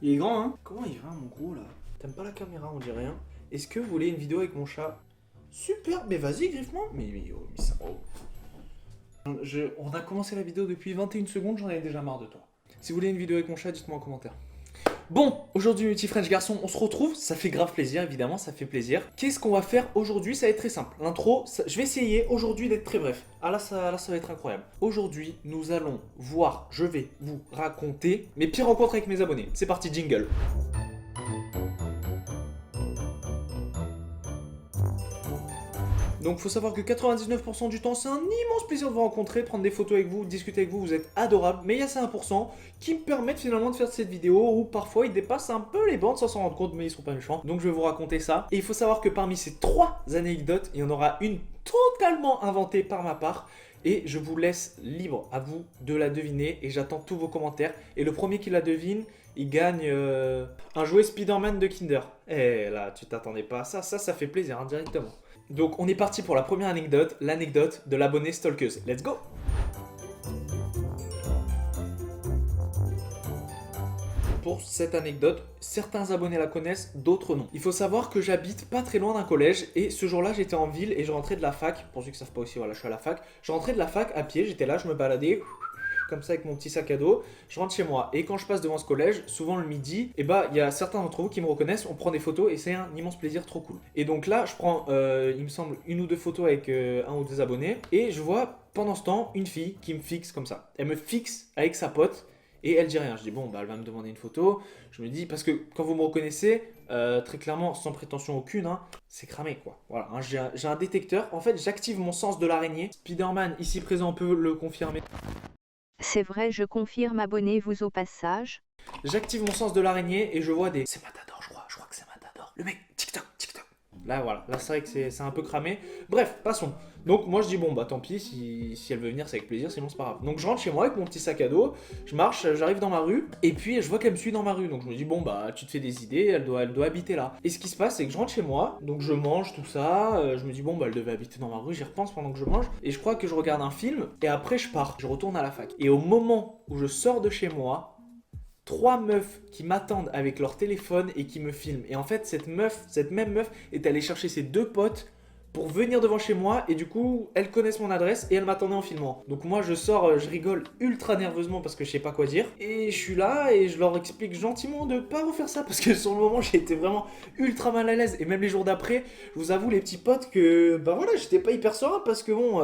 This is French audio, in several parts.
Il est grand, hein? Comment il va, mon gros, là? T'aimes pas la caméra, on dirait rien. Est-ce que vous voulez une vidéo avec mon chat? Super, mais vas-y, griffe-moi. Mais ça... oh. On a commencé la vidéo depuis 21 secondes, j'en ai déjà marre de toi. Si vous voulez une vidéo avec mon chat, dites-moi en commentaire. Bon, aujourd'hui, mes petits French garçons, on se retrouve. Ça fait grave plaisir, évidemment, ça fait plaisir. Qu'est-ce qu'on va faire aujourd'hui? Ça va être très simple. L'intro, je vais essayer aujourd'hui d'être très bref. Ah là, ça va être incroyable. Aujourd'hui, nous allons voir, je vais vous raconter mes pires rencontres avec mes abonnés. C'est parti, jingle. Donc faut savoir que 99% du temps, c'est un immense plaisir de vous rencontrer, prendre des photos avec vous, discuter avec vous, vous êtes adorables. Mais il y a ces 1% qui me permettent finalement de faire cette vidéo où parfois ils dépassent un peu les bandes sans s'en rendre compte, mais ils sont pas méchants. Donc je vais vous raconter ça. Et il faut savoir que parmi ces 3 anecdotes, il y en aura une totalement inventée par ma part. Et je vous laisse libre à vous de la deviner et j'attends tous vos commentaires. Et le premier qui la devine, il gagne un jouet Spider-Man de Kinder. Et là, tu t'attendais pas à ça, ça fait plaisir indirectement. Donc on est parti pour la première anecdote, l'anecdote de l'abonné stalkeuse. Let's go! Pour cette anecdote, certains abonnés la connaissent, d'autres non. Il faut savoir que j'habite pas très loin d'un collège et ce jour-là j'étais en ville et je rentrais de la fac. Pour ceux qui ne savent pas aussi, voilà, je suis à la fac. Je rentrais de la fac à pied, j'étais là, je me baladais comme ça avec mon petit sac à dos, je rentre chez moi. Et quand je passe devant ce collège, souvent le midi, et bah il y a certains d'entre vous qui me reconnaissent, on prend des photos et c'est un immense plaisir trop cool. Et donc là, je prends, il me semble, 1 ou 2 photos avec 1 ou 2 abonnés et je vois pendant ce temps une fille qui me fixe comme ça. Elle me fixe avec sa pote. Et elle dit rien. Je dis bon, bah elle va me demander une photo. Je me dis, parce que quand vous me reconnaissez, très clairement, sans prétention aucune, hein, c'est cramé quoi. Voilà, hein, j'ai un détecteur. En fait, j'active mon sens de l'araignée. Spider-Man, ici présent, peut le confirmer. C'est vrai, je confirme, abonnez-vous au passage. J'active mon sens de l'araignée et je vois des... C'est Matador, je crois que c'est Matador. Le mec, TikTok. Là, voilà, là c'est vrai que c'est un peu cramé. Bref, passons. Donc moi je dis bon bah tant pis, si elle veut venir c'est avec plaisir, sinon c'est pas grave. Donc je rentre chez moi avec mon petit sac à dos, je marche, j'arrive dans ma rue, et puis je vois qu'elle me suit dans ma rue. Donc je me dis bon bah tu te fais des idées, elle doit habiter là. Et ce qui se passe c'est que je rentre chez moi, donc je mange tout ça, je me dis bon bah elle devait habiter dans ma rue, j'y repense pendant que je mange, et je crois que je regarde un film, et après je pars, je retourne à la fac. Et au moment où je sors de chez moi, 3 meufs qui m'attendent avec leur téléphone et qui me filment. Et en fait, cette même meuf est allée chercher ses 2 potes pour venir devant chez moi et du coup, elles connaissent mon adresse et elles m'attendaient en filmant. Donc moi, je sors, je rigole ultra nerveusement parce que je sais pas quoi dire. Et je suis là et je leur explique gentiment de pas refaire ça parce que sur le moment, j'ai été vraiment ultra mal à l'aise. Et même les jours d'après, je vous avoue les petits potes que, bah voilà, j'étais pas hyper serein parce que bon...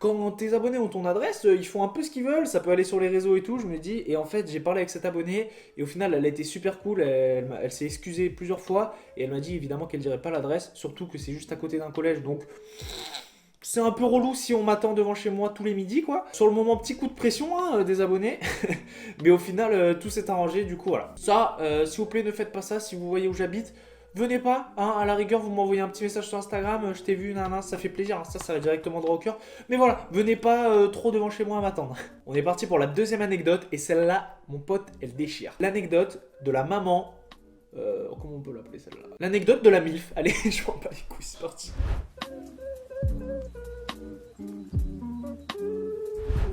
quand tes abonnés ont ton adresse, ils font un peu ce qu'ils veulent, ça peut aller sur les réseaux et tout, je me dis. Et en fait, j'ai parlé avec cette abonnée et au final, elle a été super cool, elle s'est excusée plusieurs fois et elle m'a dit évidemment qu'elle dirait pas l'adresse, surtout que c'est juste à côté d'un collège, donc c'est un peu relou si on m'attend devant chez moi tous les midis quoi. Sur le moment, petit coup de pression hein, des abonnés, mais au final, tout s'est arrangé, du coup voilà. Ça, s'il vous plaît, ne faites pas ça si vous voyez où j'habite. Venez pas, hein, à la rigueur, vous m'envoyez un petit message sur Instagram, je t'ai vu, nanana, ça fait plaisir, hein, ça va directement droit au cœur. Mais voilà, venez pas trop devant chez moi à m'attendre. On est parti pour la deuxième anecdote, et celle-là, mon pote, elle déchire. L'anecdote de la maman, comment on peut l'appeler celle-là? L'anecdote de la MILF, allez, je m'en bats les couilles, c'est parti.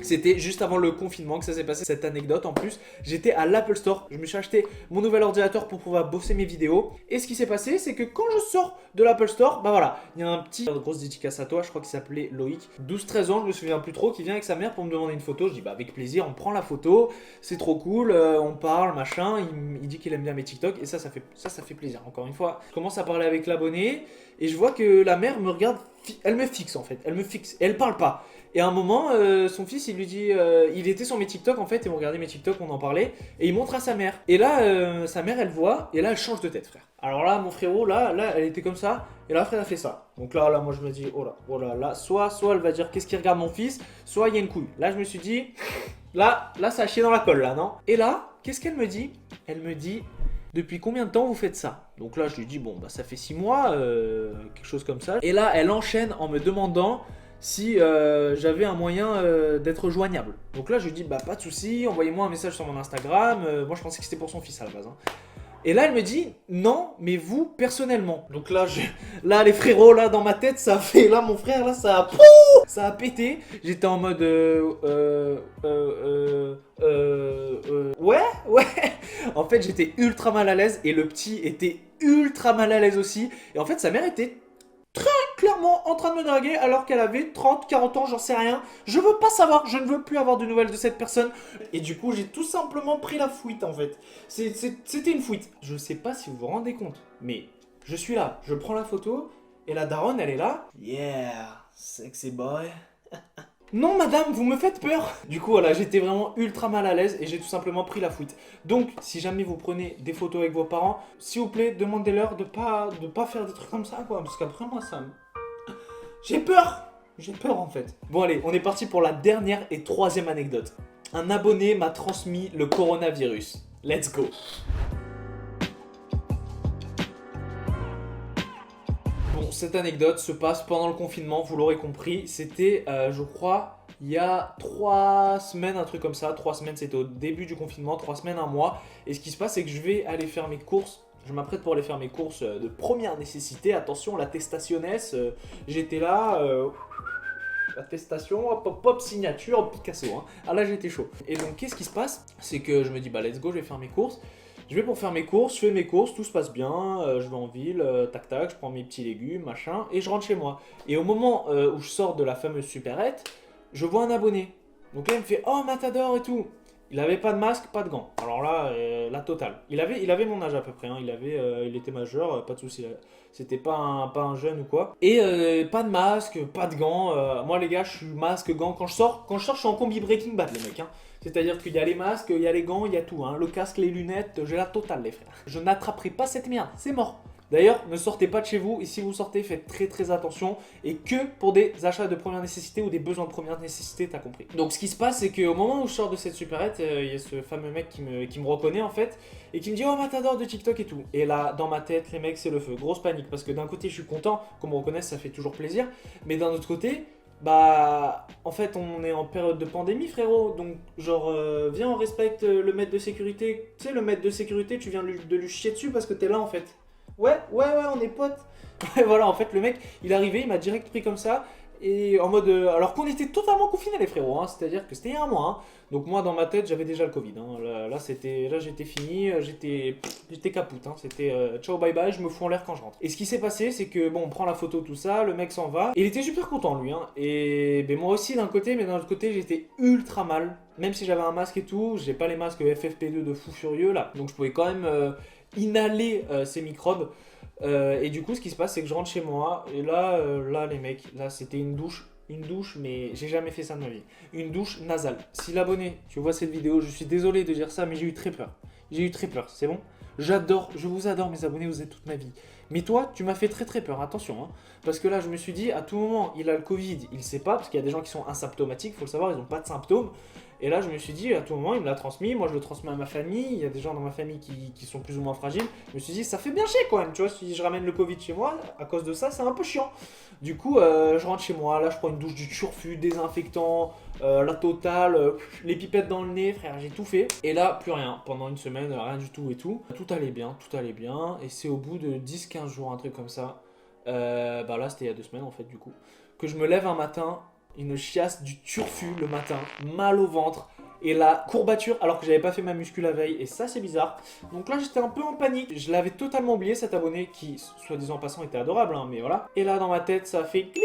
C'était juste avant le confinement que ça s'est passé cette anecdote. En plus, j'étais à l'Apple Store. Je me suis acheté mon nouvel ordinateur pour pouvoir bosser mes vidéos. Et ce qui s'est passé, c'est que quand je sors de l'Apple Store, bah voilà, il y a un petit grosse dédicace à toi, je crois qu'il s'appelait Loïc, 12-13 ans, je me souviens plus trop, qui vient avec sa mère pour me demander une photo. Je dis bah avec plaisir, on prend la photo, c'est trop cool, on parle, machin. Il dit qu'il aime bien mes TikTok et ça fait plaisir. Encore une fois, je commence à parler avec l'abonné et je vois que la mère me regarde, elle me fixe en fait, elle me fixe et elle parle pas. Et à un moment, son fils, il lui dit, il était sur mes TikTok en fait, et on regardait mes TikTok, on en parlait, et il montre à sa mère. Et là, sa mère, elle voit, et là, elle change de tête, frère. Alors là, mon frérot, là, elle était comme ça, et là, frère, elle a fait ça. Donc là, moi, je me dis, oh là, soit elle va dire, qu'est-ce qu'il regarde mon fils, soit il y a une couille. Là, je me suis dit, là, ça a chié dans la colle, là, non? Et là, qu'est-ce qu'elle me dit? Elle me dit, depuis combien de temps vous faites ça? Donc là, je lui dis, bon, bah, ça fait 6 mois, quelque chose comme ça. Et là, elle enchaîne en me demandant si j'avais un moyen d'être joignable. Donc là je lui dis bah pas de souci, envoyez-moi un message sur mon Instagram. Moi je pensais que c'était pour son fils à la base hein. Et là elle me dit non mais vous personnellement. Donc là là les frérots là dans ma tête ça a fait là mon frère là ça a Ça a pété. J'étais en mode ouais. En fait, j'étais ultra mal à l'aise et le petit était ultra mal à l'aise aussi. Et en fait, sa mère était clairement en train de me draguer alors qu'elle avait 30, 40 ans, j'en sais rien. Je veux pas savoir, je ne veux plus avoir de nouvelles de cette personne. Et du coup, j'ai tout simplement pris la fuite en fait. C'était une fuite. Je sais pas si vous vous rendez compte, mais je suis là, je prends la photo et la daronne, elle est là. Yeah, sexy boy. Non madame, vous me faites peur. Du coup voilà, j'étais vraiment ultra mal à l'aise et j'ai tout simplement pris la fuite. Donc si jamais vous prenez des photos avec vos parents, s'il vous plaît, demandez-leur de pas faire des trucs comme ça quoi, parce qu'après moi ça me... J'ai peur en fait. Bon allez, on est parti pour la dernière et troisième anecdote. Un abonné m'a transmis le coronavirus. Let's go. Bon, cette anecdote se passe pendant le confinement, vous l'aurez compris. C'était, je crois, il y a 3 semaines, un truc comme ça. 3 semaines, c'était au début du confinement, 3 semaines, un mois. Et ce qui se passe, c'est que je vais aller faire mes courses. Je m'apprête pour aller faire mes courses de première nécessité. Attention, l'attestationnes, j'étais là... Attestation, hop hop hop, signature, Picasso. Hein. Ah là j'étais chaud. Et donc qu'est-ce qui se passe? C'est que je me dis bah let's go, je vais faire mes courses. Je vais pour faire mes courses, je fais mes courses, tout se passe bien, je vais en ville, tac tac, je prends mes petits légumes, machin, et je rentre chez moi. Et au moment où je sors de la fameuse supérette, je vois un abonné. Donc là il me fait oh Matador et tout. Il avait pas de masque, pas de gants. Alors là, la totale. Il avait mon âge à peu près. Hein. Il était majeur, pas de souci. C'était pas un jeune ou quoi. Et pas de masque, pas de gants. Moi les gars, je suis masque, gants. Quand je sors, je suis en combi Breaking Bad les mecs. Hein. C'est-à-dire qu'il y a les masques, il y a les gants, il y a tout. Hein. Le casque, les lunettes, j'ai la totale les frères. Je n'attraperai pas cette merde, c'est mort. D'ailleurs, ne sortez pas de chez vous et si vous sortez, faites très très attention et que pour des achats de première nécessité ou des besoins de première nécessité, t'as compris. Donc ce qui se passe, c'est qu'au moment où je sors de cette supérette, il y a ce fameux mec qui me reconnaît en fait et qui me dit oh Matador de TikTok et tout. Et là, dans ma tête, les mecs, c'est le feu, grosse panique parce que d'un côté, je suis content qu'on me reconnaisse, ça fait toujours plaisir, mais d'un autre côté, bah en fait on est en période de pandémie frérot, donc genre viens on respecte le maître de sécurité. Tu sais le maître de sécurité, tu viens de lui chier dessus parce que t'es là en fait. Ouais, on est potes. Ouais, voilà, en fait, le mec, il est arrivé, il m'a direct pris comme ça. Et en mode. Alors qu'on était totalement confinés, les frérots. Hein, c'est-à-dire que c'était il y a un mois. Hein. Donc, moi, dans ma tête, j'avais déjà le Covid. Hein. Là, j'étais fini. J'étais capoute. Hein. C'était ciao, bye bye, je me fous en l'air quand je rentre. Et ce qui s'est passé, c'est que, bon, on prend la photo, tout ça. Le mec s'en va. Et il était super content, lui. Hein. Et ben, moi aussi, d'un côté, mais d'un autre côté, j'étais ultra mal. Même si j'avais un masque et tout, j'ai pas les masques FFP2 de fou furieux, là. Donc, je pouvais quand même. Inhaler ces microbes et du coup ce qui se passe c'est que je rentre chez moi et là les mecs là c'était une douche mais j'ai jamais fait ça de ma vie, une douche nasale. Si l'abonné tu vois cette vidéo, je suis désolé de dire ça mais j'ai eu très peur, c'est bon, je vous adore mes abonnés, vous êtes toute ma vie, mais toi tu m'as fait très très peur, attention hein, parce que là je me suis dit à tout moment il a le Covid, il sait pas parce qu'il y a des gens qui sont asymptomatiques, faut le savoir, ils ont pas de symptômes. Et là, je me suis dit, à tout moment, il me l'a transmis. Moi, je le transmets à ma famille. Il y a des gens dans ma famille qui sont plus ou moins fragiles. Je me suis dit, ça fait bien chier quand même. Tu vois, si je ramène le Covid chez moi, à cause de ça, c'est un peu chiant. Du coup, je rentre chez moi. Là, je prends une douche du turfu, désinfectant, la totale, les pipettes dans le nez, frère. J'ai tout fait. Et là, plus rien. Pendant une semaine, rien du tout et tout. Tout allait bien. Et c'est au bout de 10-15 jours, un truc comme ça. Bah là, c'était il y a 2 semaines, en fait, du coup. Que je me lève un matin. Une chiasse du turfu le matin, mal au ventre et la courbature alors que j'avais pas fait ma muscu la veille et ça c'est bizarre. Donc là j'étais un peu en panique, je l'avais totalement oublié cet abonné qui soit disant en passant était adorable hein, mais voilà. Et là dans ma tête ça a fait cling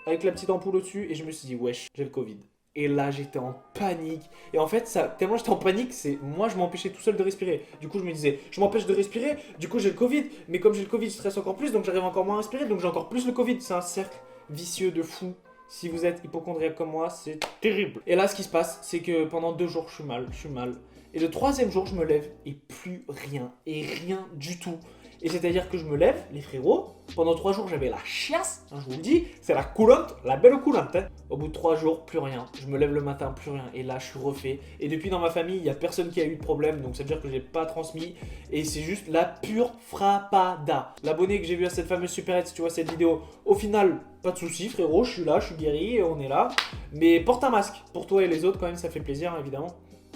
avec la petite ampoule au-dessus et je me suis dit wesh j'ai le Covid. Et là j'étais en panique. Et en fait ça, tellement j'étais en panique, c'est moi je m'empêchais tout seul de respirer. Du coup je me disais je m'empêche de respirer, du coup j'ai le Covid. Mais comme j'ai le Covid je stresse encore plus donc j'arrive encore moins à respirer donc j'ai encore plus le Covid. C'est un cercle vicieux de fou. Si vous êtes hypocondriaque comme moi, c'est terrible. Et là, ce qui se passe, c'est que pendant 2 jours, je suis mal. Et le 3e jour, je me lève et plus rien. Et rien du tout. Et c'est-à-dire que je me lève, les frérots, pendant 3 jours, j'avais la chiasse. Hein, je vous le dis, c'est la coulante, la belle coulante. Hein. Au bout de 3 jours, plus rien. Je me lève le matin, plus rien. Et là, je suis refait. Et depuis, dans ma famille, il n'y a personne qui a eu de problème. Donc, ça veut dire que je ne l'ai pas transmis. Et c'est juste la pure frappada. L'abonné que j'ai vu à cette fameuse supérette, si tu vois cette vidéo, au final, pas de soucis, frérot. Je suis là, je suis guéri, on est là. Mais porte un masque. Pour toi et les autres, quand même, ça fait plaisir, hein, évidemment.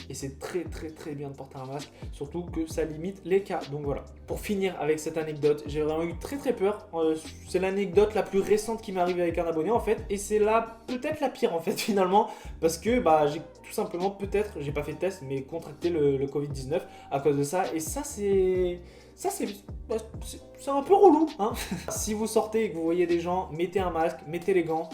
et c'est très bien de porter un masque, surtout que ça limite les cas. Donc voilà. Pour finir avec cette anecdote, j'ai vraiment eu très peur. C'est l'anecdote la plus récente qui m'est arrivée avec un abonné en fait, et c'est peut-être la pire en fait finalement, parce que bah j'ai tout simplement peut-être, j'ai pas fait de test, mais contracté le Covid-19 à cause de ça, et ça c'est un peu relou, hein. Si vous sortez et que vous voyez des gens, mettez un masque, mettez les gants.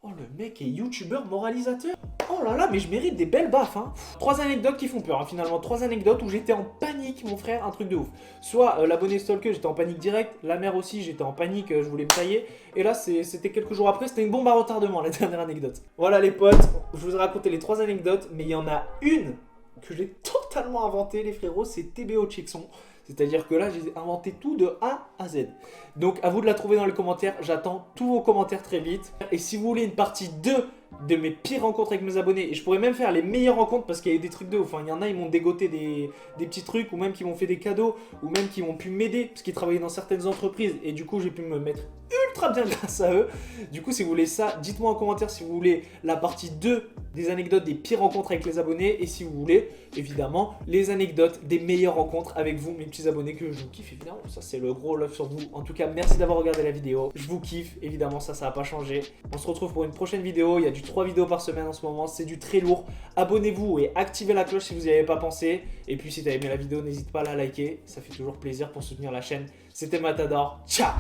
Oh, le mec est youtubeur moralisateur. Oh là là, mais je mérite des belles baffes, hein. 3 anecdotes qui font peur, hein, finalement. 3 anecdotes où j'étais en panique, mon frère, un truc de ouf. Soit l'abonné stalker, j'étais en panique direct. La mère aussi, j'étais en panique, je voulais me tailler. Et là, c'était quelques jours après, c'était une bombe à retardement, la dernière anecdote. Voilà les potes, je vous ai raconté les 3 anecdotes, mais il y en a une que j'ai totalement inventée, les frérots, c'est TBO Chixon. C'est-à-dire que là, j'ai inventé tout de A à Z. Donc, à vous de la trouver dans les commentaires. J'attends tous vos commentaires très vite. Et si vous voulez une partie 2 de mes pires rencontres avec mes abonnés, et je pourrais même faire les meilleures rencontres parce qu'il y a eu des trucs de ouf. Enfin, il y en a, ils m'ont dégoté des petits trucs, ou même qui m'ont fait des cadeaux, ou même qui m'ont pu m'aider parce qu'ils travaillaient dans certaines entreprises. Et du coup, j'ai pu me mettre ultra bien grâce à eux. Du coup, si vous voulez ça, dites-moi en commentaire si vous voulez la partie 2 des anecdotes des pires rencontres avec les abonnés, et si vous voulez, évidemment, les anecdotes des meilleures rencontres avec vous, mes petits abonnés, que je vous kiffe, évidemment. Ça, c'est le gros love sur vous. En tout cas, merci d'avoir regardé la vidéo. Je vous kiffe, évidemment, ça va pas changer. On se retrouve pour une prochaine vidéo. Il y a du 3 vidéos par semaine en ce moment, c'est du très lourd. Abonnez-vous et activez la cloche si vous n'y avez pas pensé. Et puis, si tu as aimé la vidéo, n'hésite pas à la liker. Ça fait toujours plaisir pour soutenir la chaîne. C'était Matador. Ciao!